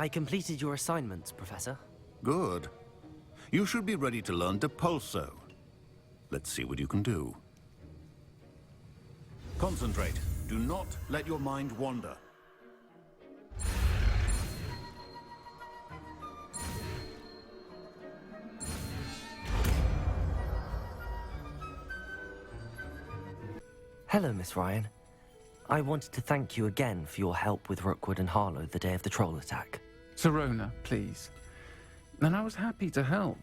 I completed your assignments, Professor. Good. You should be ready to learn Depulso. Let's see what you can do. Concentrate. Do not let your mind wander. Hello, Miss Ryan. I wanted to thank you again for your help with Rookwood and Harlow the day of the troll attack. Sirona, please. And I was happy to help.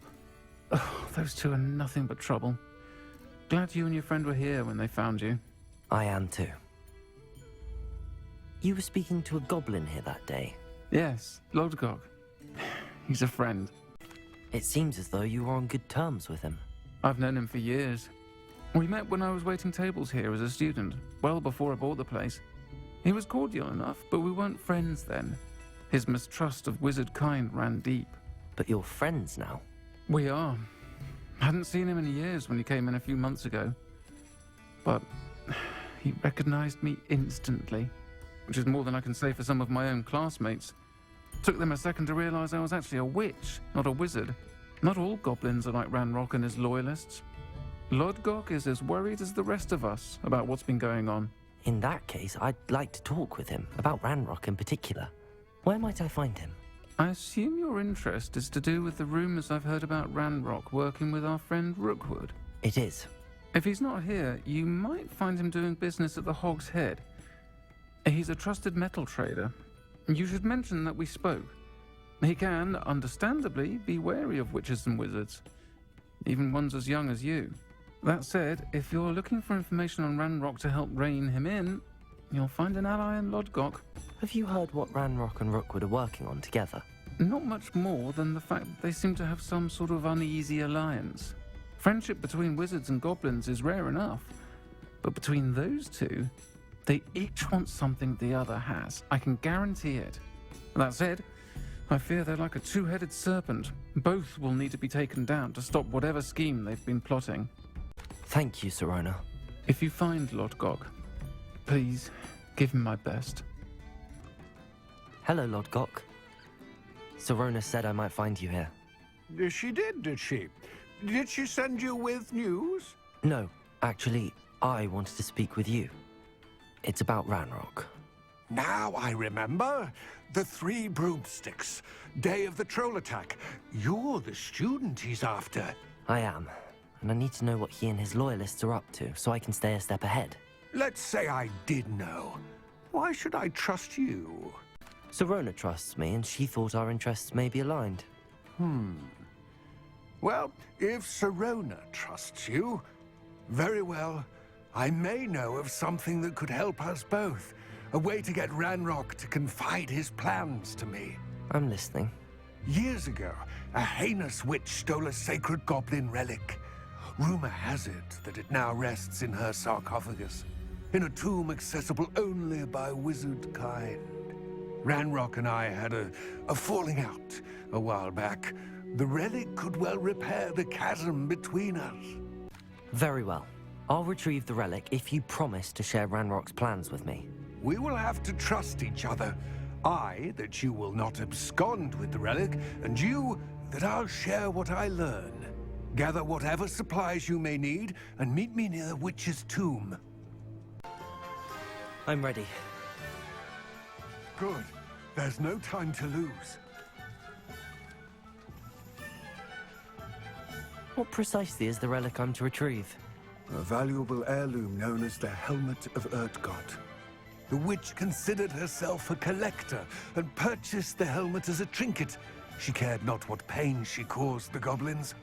Oh, those two are nothing but trouble. Glad you and your friend were here when they found you. I am too. You were speaking to a goblin here that day. Yes, Lodgok. He's a friend. It seems as though you were on good terms with him. I've known him for years. We met when I was waiting tables here as a student, well before I bought the place. He was cordial enough, but we weren't friends then. His mistrust of wizard kind ran deep. But you're friends now. We are. Hadn't seen him in years when he came in a few months ago. But he recognized me instantly, which is more than I can say for some of my own classmates. Took them a second to realize I was actually a witch, not a wizard. Not all goblins are like Ranrock and his loyalists. Lodgok is as worried as the rest of us about what's been going on. In that case, I'd like to talk with him, about Ranrock in particular. Where might I find him? I assume your interest is to do with the rumors I've heard about Ranrock working with our friend Rookwood. It is. If he's not here, you might find him doing business at the Hog's Head. He's a trusted metal trader. You should mention that we spoke. He can, understandably, be wary of witches and wizards, even ones as young as you. That said, if you're looking for information on Ranrock to help rein him in, you'll find an ally in Lodgok. Have you heard what Ranrock and Rookwood are working on together? Not much more than the fact that they seem to have some sort of uneasy alliance. Friendship between wizards and goblins is rare enough, but between those two, they each want something the other has. I can guarantee it. That said, I fear they're like a two-headed serpent. Both will need to be taken down to stop whatever scheme they've been plotting. Thank you, Sirona. If you find Lodgok, please give him my best. Hello, Lodgok. Sirona said I might find you here. She did she? Did she send you with news? No, actually, I wanted to speak with you. It's about Ranrock. Now I remember. The 3 broomsticks. Day of the troll attack. You're the student he's after. I am, and I need to know what he and his loyalists are up to, so I can stay a step ahead. Let's say I did know. Why should I trust you? Sirona trusts me, and she thought our interests may be aligned. Well, if Sirona trusts you, very well. I may know of something that could help us both. A way to get Ranrock to confide his plans to me. I'm listening. Years ago, a heinous witch stole a sacred goblin relic. Rumor has it that it now rests in her sarcophagus, in a tomb accessible only by wizard kind. Ranrock and I had a falling out a while back. The relic could well repair the chasm between us. Very well. I'll retrieve the relic if you promise to share Ranrock's plans with me. We will have to trust each other. I, that you will not abscond with the relic, and you, that I'll share what I learn. Gather whatever supplies you may need, and meet me near the witch's tomb. I'm ready. Good. There's no time to lose. What precisely is the relic I'm to retrieve? A valuable heirloom known as the Helmet of Urtgott. The witch considered herself a collector and purchased the helmet as a trinket. She cared not what pain she caused the goblins.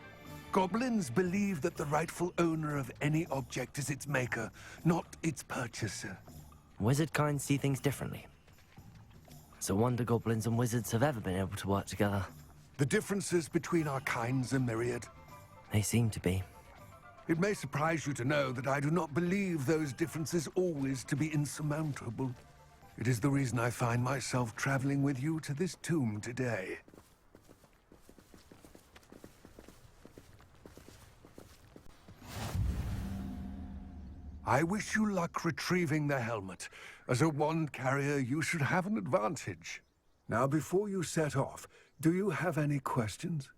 Goblins believe that the rightful owner of any object is its maker, not its purchaser. Wizard kind see things differently. It's a wonder goblins and wizards have ever been able to work together. The differences between our kinds are myriad. They seem to be. It may surprise you to know that I do not believe those differences always to be insurmountable. It is the reason I find myself traveling with you to this tomb today. I wish you luck retrieving the helmet. As a wand carrier, you should have an advantage. Now, before you set off, do you have any questions?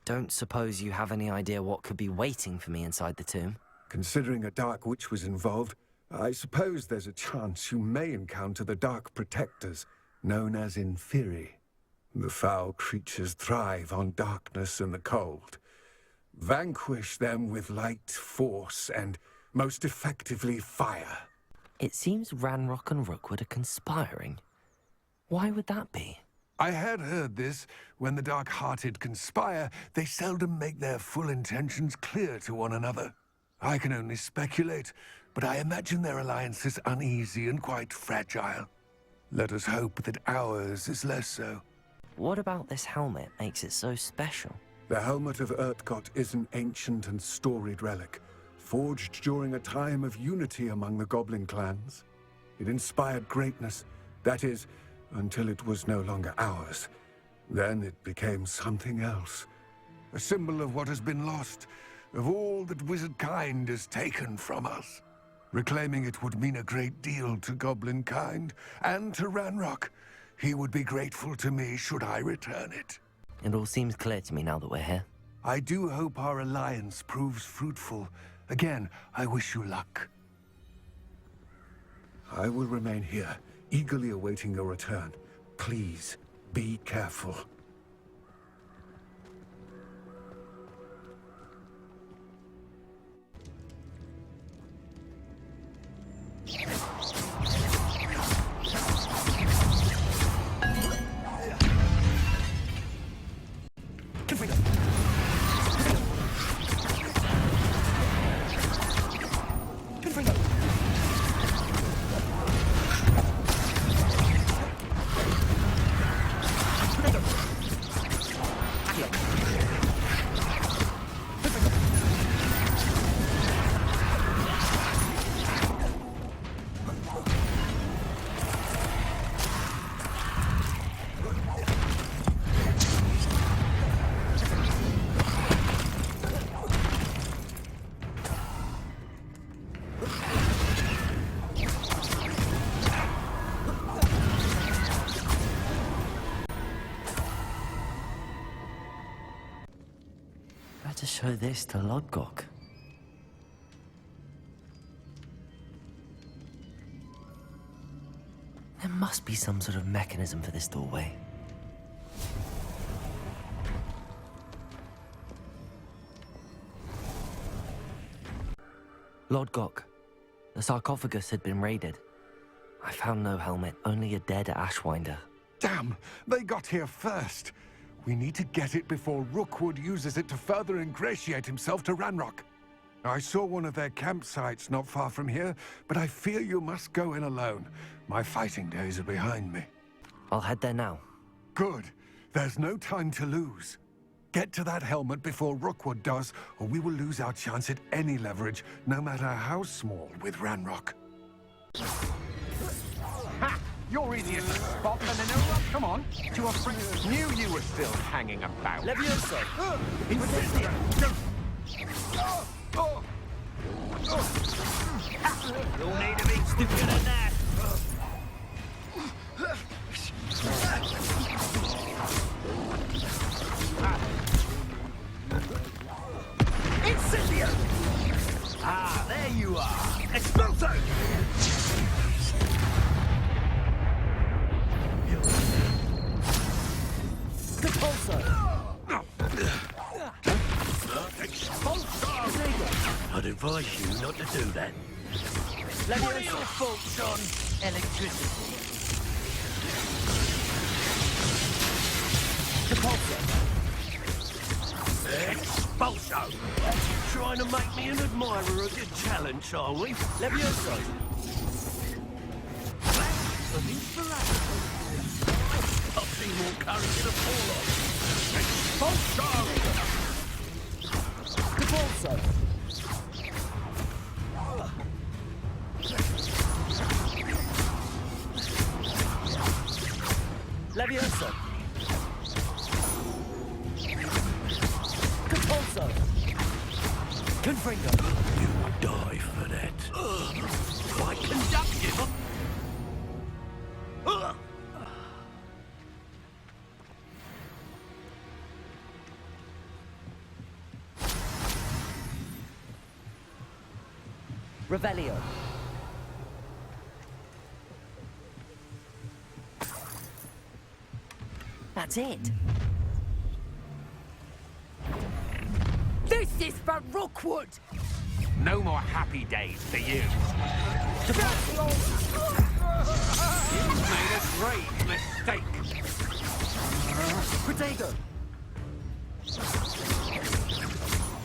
Don't suppose you have any idea what could be waiting for me inside the tomb? Considering a Dark Witch was involved, I suppose there's a chance you may encounter the Dark Protectors, known as Inferi. The foul creatures thrive on darkness and the cold. Vanquish them with light, force, and most effectively fire. It seems Ranrock and Rookwood are conspiring. Why would that be? I had heard this. When the dark-hearted conspire, they seldom make their full intentions clear to one another. I can only speculate, but I imagine their alliance is uneasy and quite fragile. Let us hope that ours is less so. What about this helmet makes it so special? The Helmet of Urtkot is an ancient and storied relic, forged during a time of unity among the goblin clans. It inspired greatness, that is, until it was no longer ours. Then it became something else. A symbol of what has been lost, of all that wizard kind has taken from us. Reclaiming it would mean a great deal to goblin kind, and to Ranrock. He would be grateful to me should I return it. It all seems clear to me now that we're here. I do hope our alliance proves fruitful. Again, I wish you luck. I will remain here, eagerly awaiting your return. Please, be careful. Better show this to Lodgok. There must be some sort of mechanism for this doorway. Lodgok, the sarcophagus had been raided. I found no helmet, only a dead Ashwinder. Damn! They got here first! We need to get it before Rookwood uses it to further ingratiate himself to Ranrock. I saw one of their campsites not far from here, but I fear you must go in alone. My fighting days are behind me. I'll head there now. Good. There's no time to lose. Get to that helmet before Rookwood does, or we will lose our chance at any leverage, no matter how small, with Ranrock. Ha! You're easy as a spot, Manila. Come on. To a friend. Knew you were still hanging about. Levioso! Incendio! You'll need to be stupider than that! Incendio! Ah, there you are. Expulso! I'd advise you not to do that. What are your thoughts on electricity? Expulso! Trying to make me an admirer of your talents, are we? Levioso! An inspiration. I've seen more courage in a fall Capulso! Levioso! Capulso! Confringo! You will die for that. Quite conductive. Revelio. That's it. This is for Rookwood! No more happy days for you. You made a grave mistake. Protego.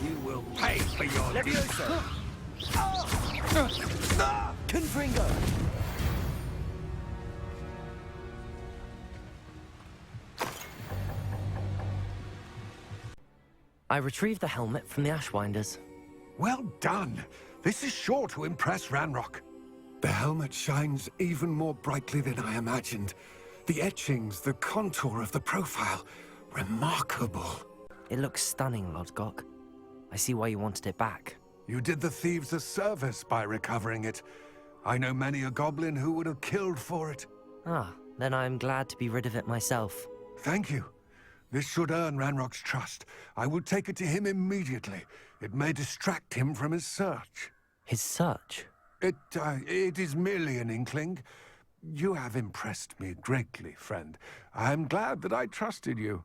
You will pay for your deeds. Levioso. Confringo. I retrieved the helmet from the Ashwinders. Well done. This is sure to impress Ranrock. The helmet shines even more brightly than I imagined. The etchings, the contour of the profile, remarkable. It looks stunning, Lodgok. I see why you wanted it back. You did the thieves a service by recovering it. I know many a goblin who would have killed for it. Ah, then I am glad to be rid of it myself. Thank you. This should earn Ranrock's trust. I will take it to him immediately. It may distract him from his search. His search? It is merely an inkling. You have impressed me greatly, friend. I am glad that I trusted you.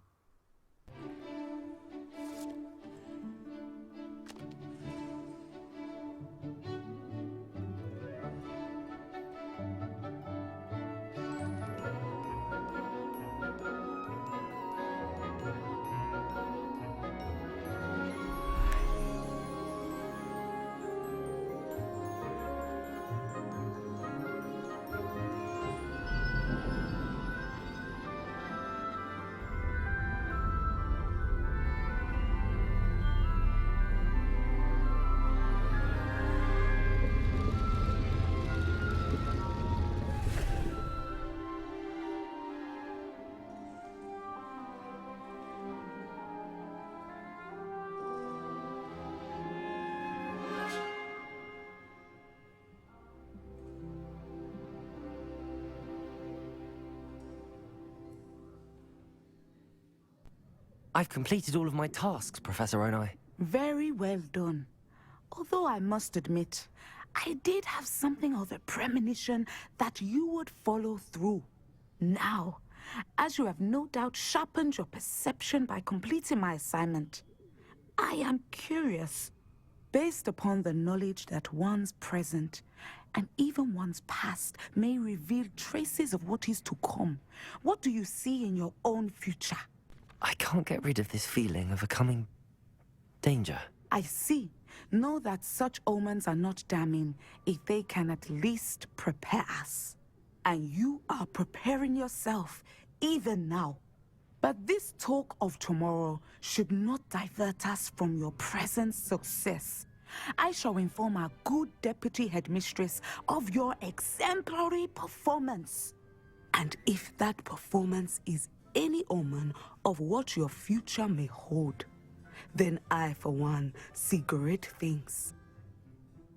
I've completed all of my tasks, Professor Onai. Very well done. Although I must admit, I did have something of a premonition that you would follow through. Now, as you have no doubt sharpened your perception by completing my assignment, I am curious, based upon the knowledge that one's present and even one's past may reveal traces of what is to come. What do you see in your own future? I can't get rid of this feeling of a coming danger. I see. Know that such omens are not damning if they can at least prepare us. And you are preparing yourself, even now. But this talk of tomorrow should not divert us from your present success. I shall inform our good deputy headmistress of your exemplary performance. And if that performance is any omen of what your future may hold, then I, for one, see great things.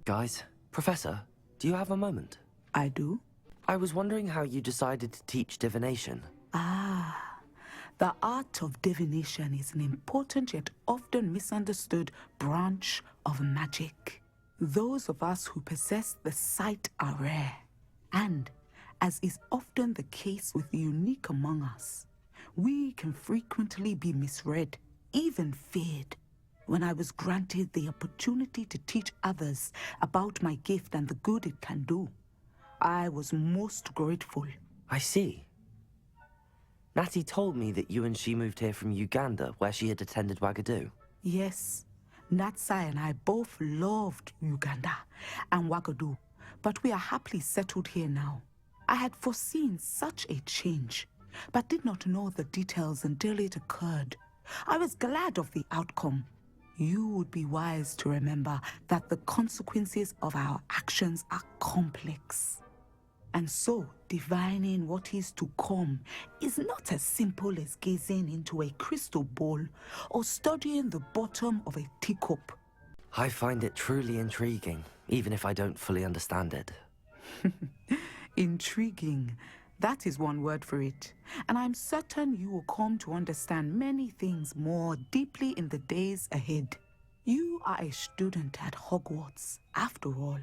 Guys, Professor, do you have a moment? I do? I was wondering how you decided to teach divination. Ah, the art of divination is an important yet often misunderstood branch of magic. Those of us who possess the sight are rare, and, as is often the case with the unique among us, we can frequently be misread, even feared. When I was granted the opportunity to teach others about my gift and the good it can do, I was most grateful. I see. Natty told me that you and she moved here from Uganda, where she had attended Wagadu. Yes, Natsai and I both loved Uganda and Wagadu, but we are happily settled here now. I had foreseen such a change, but did not know the details until it occurred. I was glad of the outcome. You would be wise to remember that the consequences of our actions are complex. And so, divining what is to come is not as simple as gazing into a crystal ball or studying the bottom of a teacup. I find it truly intriguing, even if I don't fully understand it. Intriguing. That is one word for it. And I'm certain you will come to understand many things more deeply in the days ahead. You are a student at Hogwarts, after all.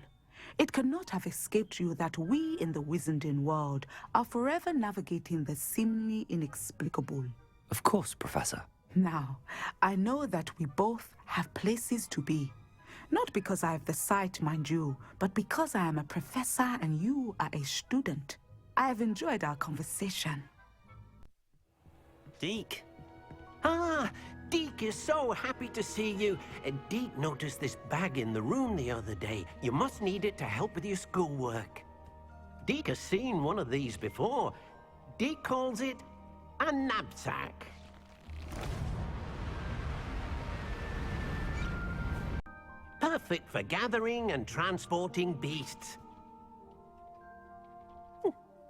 It cannot have escaped you that we in the Wizarding world are forever navigating the seemingly inexplicable. Of course, Professor. Now, I know that we both have places to be. Not because I have the sight, mind you, but because I am a professor and you are a student. I have enjoyed our conversation. Deke. Ah, Deke is so happy to see you. Deke noticed this bag in the room the other day. You must need it to help with your schoolwork. Deke has seen one of these before. Deke calls it a knapsack. Perfect for gathering and transporting beasts.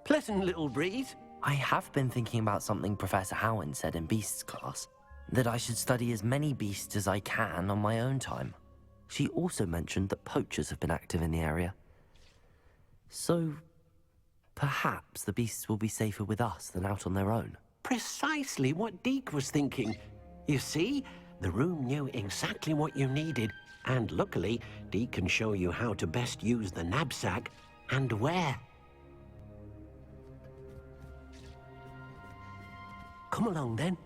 Pleasant little breeze. I have been thinking about something Professor Howard said in Beasts class, that I should study as many beasts as I can on my own time. She also mentioned that poachers have been active in the area. So, perhaps the beasts will be safer with us than out on their own. Precisely what Deke was thinking. You see, the room knew exactly what you needed, and luckily, Deke can show you how to best use the knapsack and where. Come along, then.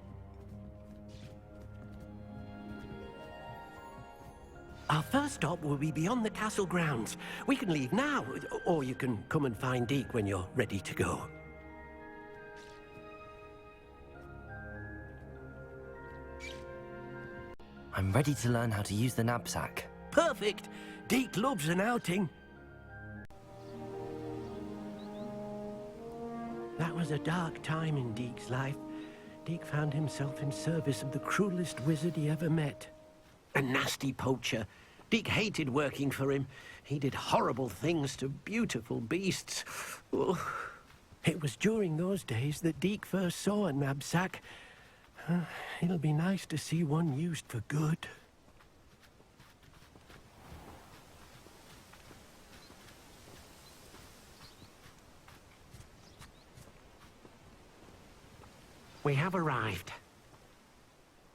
Our first stop will be beyond the castle grounds. We can leave now, or you can come and find Deke when you're ready to go. I'm ready to learn how to use the knapsack. Perfect! Deke loves an outing. That was a dark time in Deke's life. Deke found himself in service of the cruelest wizard he ever met. A nasty poacher. Deke hated working for him. He did horrible things to beautiful beasts. Oh. It was during those days that Deke first saw a knapsack. It'll be nice to see one used for good. We have arrived.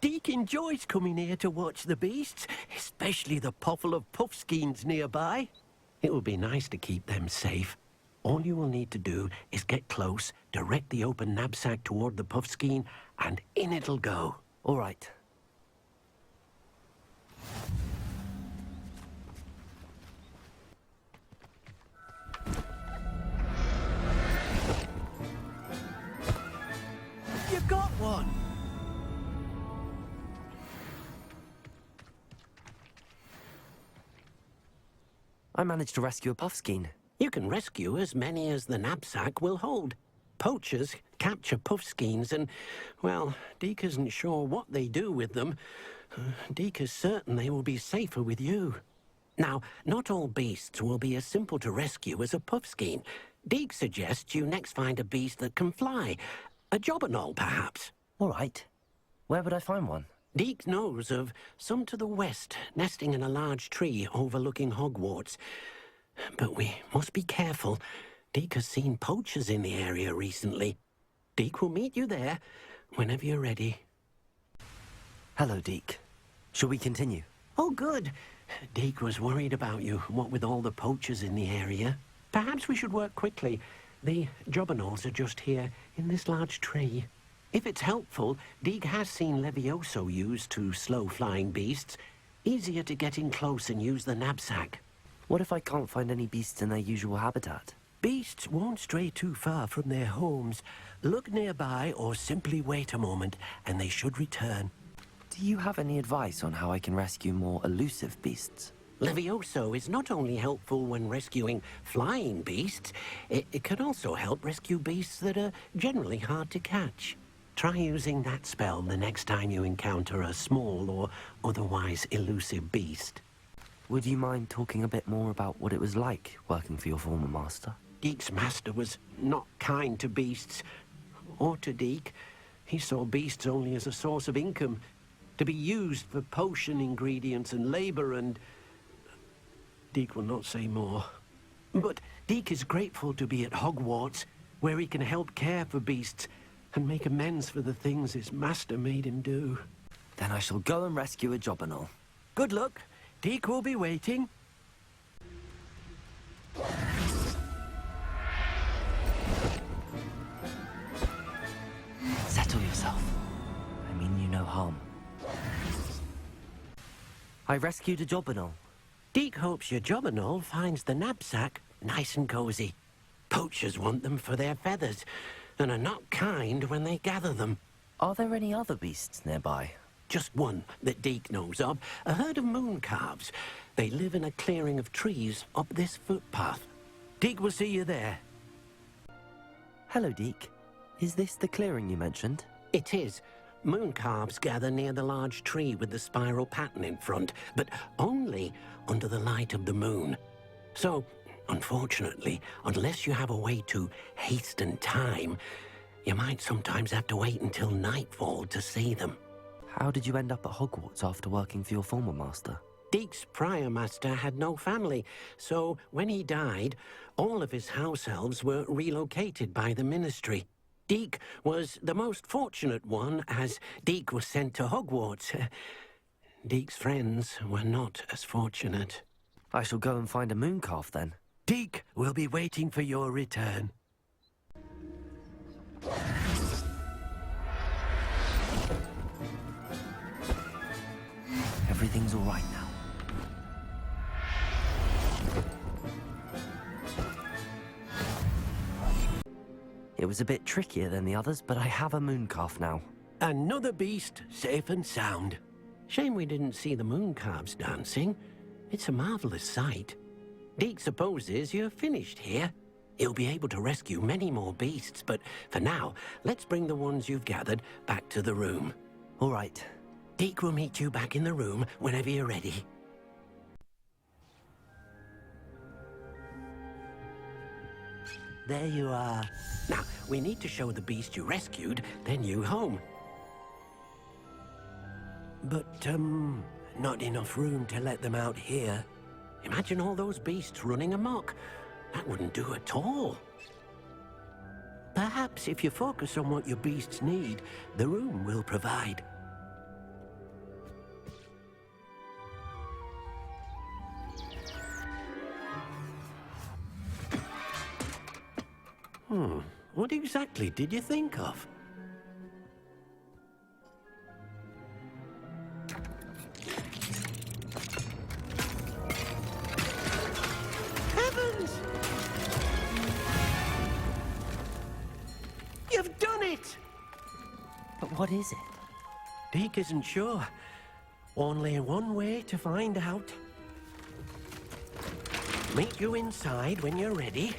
Deke enjoys coming here to watch the beasts, especially the potful of puffskeins nearby. It will be nice to keep them safe. All you will need to do is get close, direct the open knapsack toward the puffskein, and in it'll go. All right. You got one! I managed to rescue a puffskein. You can rescue as many as the knapsack will hold. Poachers capture puffskeins and, well, Deke isn't sure what they do with them. Deke is certain they will be safer with you. Now, not all beasts will be as simple to rescue as a puffskein. Deke suggests you next find a beast that can fly. A jobberknoll, perhaps. All right. Where would I find one? Deke knows of some to the west, nesting in a large tree overlooking Hogwarts. But we must be careful. Deke has seen poachers in the area recently. Deke will meet you there whenever you're ready. Hello, Deke. Shall we continue? Oh, good. Deke was worried about you, what with all the poachers in the area. Perhaps we should work quickly. The jobberknolls are just here, in this large tree. If it's helpful, Deke has seen Levioso used to slow flying beasts. Easier to get in close and use the knapsack. What if I can't find any beasts in their usual habitat? Beasts won't stray too far from their homes. Look nearby or simply wait a moment, and they should return. Do you have any advice on how I can rescue more elusive beasts? Levioso is not only helpful when rescuing flying beasts, it can also help rescue beasts that are generally hard to catch. Try using that spell the next time you encounter a small or otherwise elusive beast. Would you mind talking a bit more about what it was like working for your former master? Deke's master was not kind to beasts, or to Deke. He saw beasts only as a source of income, to be used for potion ingredients and labor, and Deke will not say more. But Deke is grateful to be at Hogwarts, where he can help care for beasts and make amends for the things his master made him do. Then I shall go and rescue a jobberknoll. Good luck. Deke will be waiting. Settle yourself. I mean you no harm. I rescued a jobberknoll. Deke hopes your jobberknoll finds the knapsack nice and cozy. Poachers want them for their feathers, and are not kind when they gather them. Are there any other beasts nearby? Just one that Deke knows of, a herd of moon calves. They live in a clearing of trees up this footpath. Deke will see you there. Hello, Deke. Is this the clearing you mentioned? It is. Moon calves gather near the large tree with the spiral pattern in front, but only under the light of the moon. So, unfortunately, unless you have a way to hasten time, you might sometimes have to wait until nightfall to see them. How did you end up at Hogwarts after working for your former master? Deke's prior master had no family, so when he died, all of his house elves were relocated by the ministry. Deke was the most fortunate one, as Deke was sent to Hogwarts. Deke's friends were not as fortunate. I shall go and find a moon calf then. Deke will be waiting for your return. Everything's all right now. It was a bit trickier than the others, but I have a moon calf now. Another beast, safe and sound. Shame we didn't see the moon calves dancing. It's a marvelous sight. Deke supposes you're finished here. He'll be able to rescue many more beasts, but for now, let's bring the ones you've gathered back to the room. All right. Deke will meet you back in the room whenever you're ready. There you are. Now, we need to show the beast you rescued their new home. But, not enough room to let them out here. Imagine all those beasts running amok. That wouldn't do at all. Perhaps if you focus on what your beasts need, the room will provide. What exactly did you think of? Heavens! You've done it! But what is it? Deke isn't sure. Only one way to find out. Meet you inside when you're ready.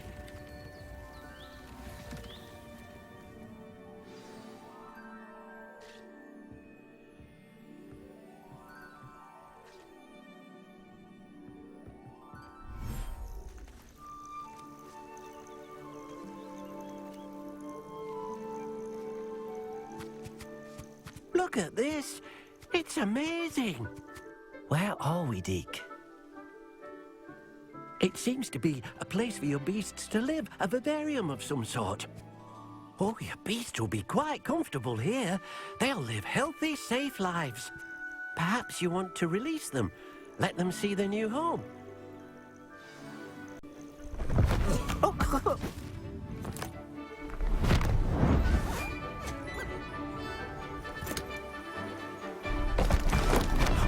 Look at this. It's amazing. Where are we, Deke? It seems to be a place for your beasts to live, a vivarium of some sort. Oh, your beasts will be quite comfortable here. They'll live healthy, safe lives. Perhaps you want to release them, let them see their new home. Oh.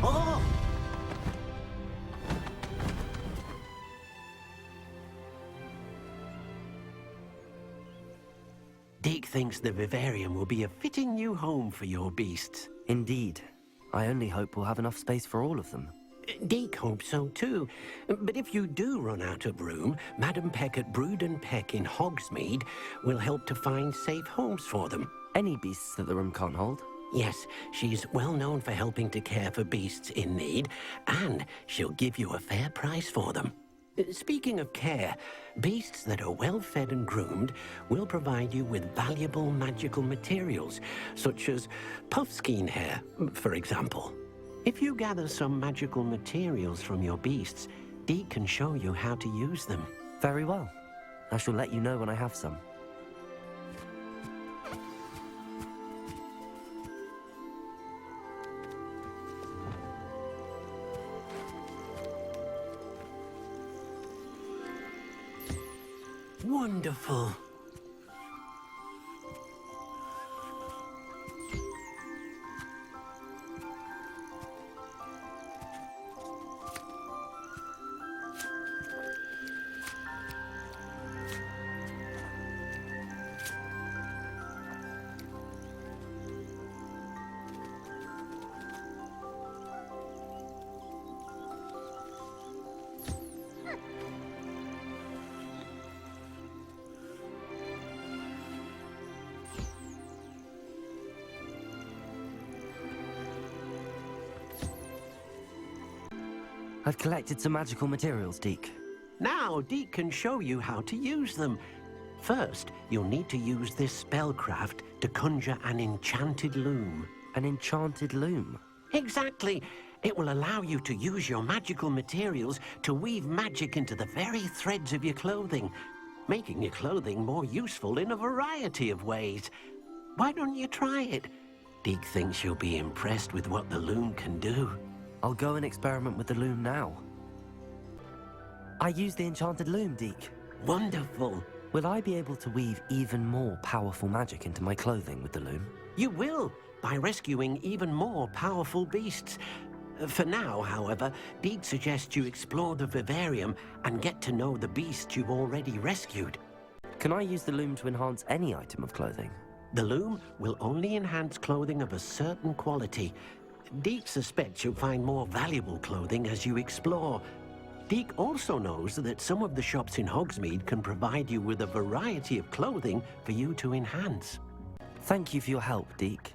Oh! Deke thinks the vivarium will be a fitting new home for your beasts. Indeed. I only hope we'll have enough space for all of them. Deke hopes so too. But if you do run out of room, Madam Peck at Brood and Peck in Hogsmeade will help to find safe homes for them. Any beasts that the room can't hold? Yes, she's well known for helping to care for beasts in need, and she'll give you a fair price for them. Speaking of care, beasts that are well fed and groomed will provide you with valuable magical materials, such as puffskein hair, for example. If you gather some magical materials from your beasts, Deke can show you how to use them. Very well. I shall let you know when I have some. wonderful. I've collected some magical materials, Deke. Now, Deke can show you how to use them. First, you'll need to use this spellcraft to conjure an enchanted loom. An enchanted loom. Exactly. It will allow you to use your magical materials to weave magic into the very threads of your clothing, making your clothing more useful in a variety of ways. Why don't you try it? Deke thinks you'll be impressed with what the loom can do. I'll go and experiment with the loom now. I use the enchanted loom, Deke. Wonderful. Will I be able to weave even more powerful magic into my clothing with the loom? You will, by rescuing even more powerful beasts. For now, however, Deke suggests you explore the vivarium and get to know the beasts you've already rescued. Can I use the loom to enhance any item of clothing? The loom will only enhance clothing of a certain quality. Deke suspects you'll find more valuable clothing as you explore. Deke also knows that some of the shops in Hogsmeade can provide you with a variety of clothing for you to enhance. Thank you for your help, Deke.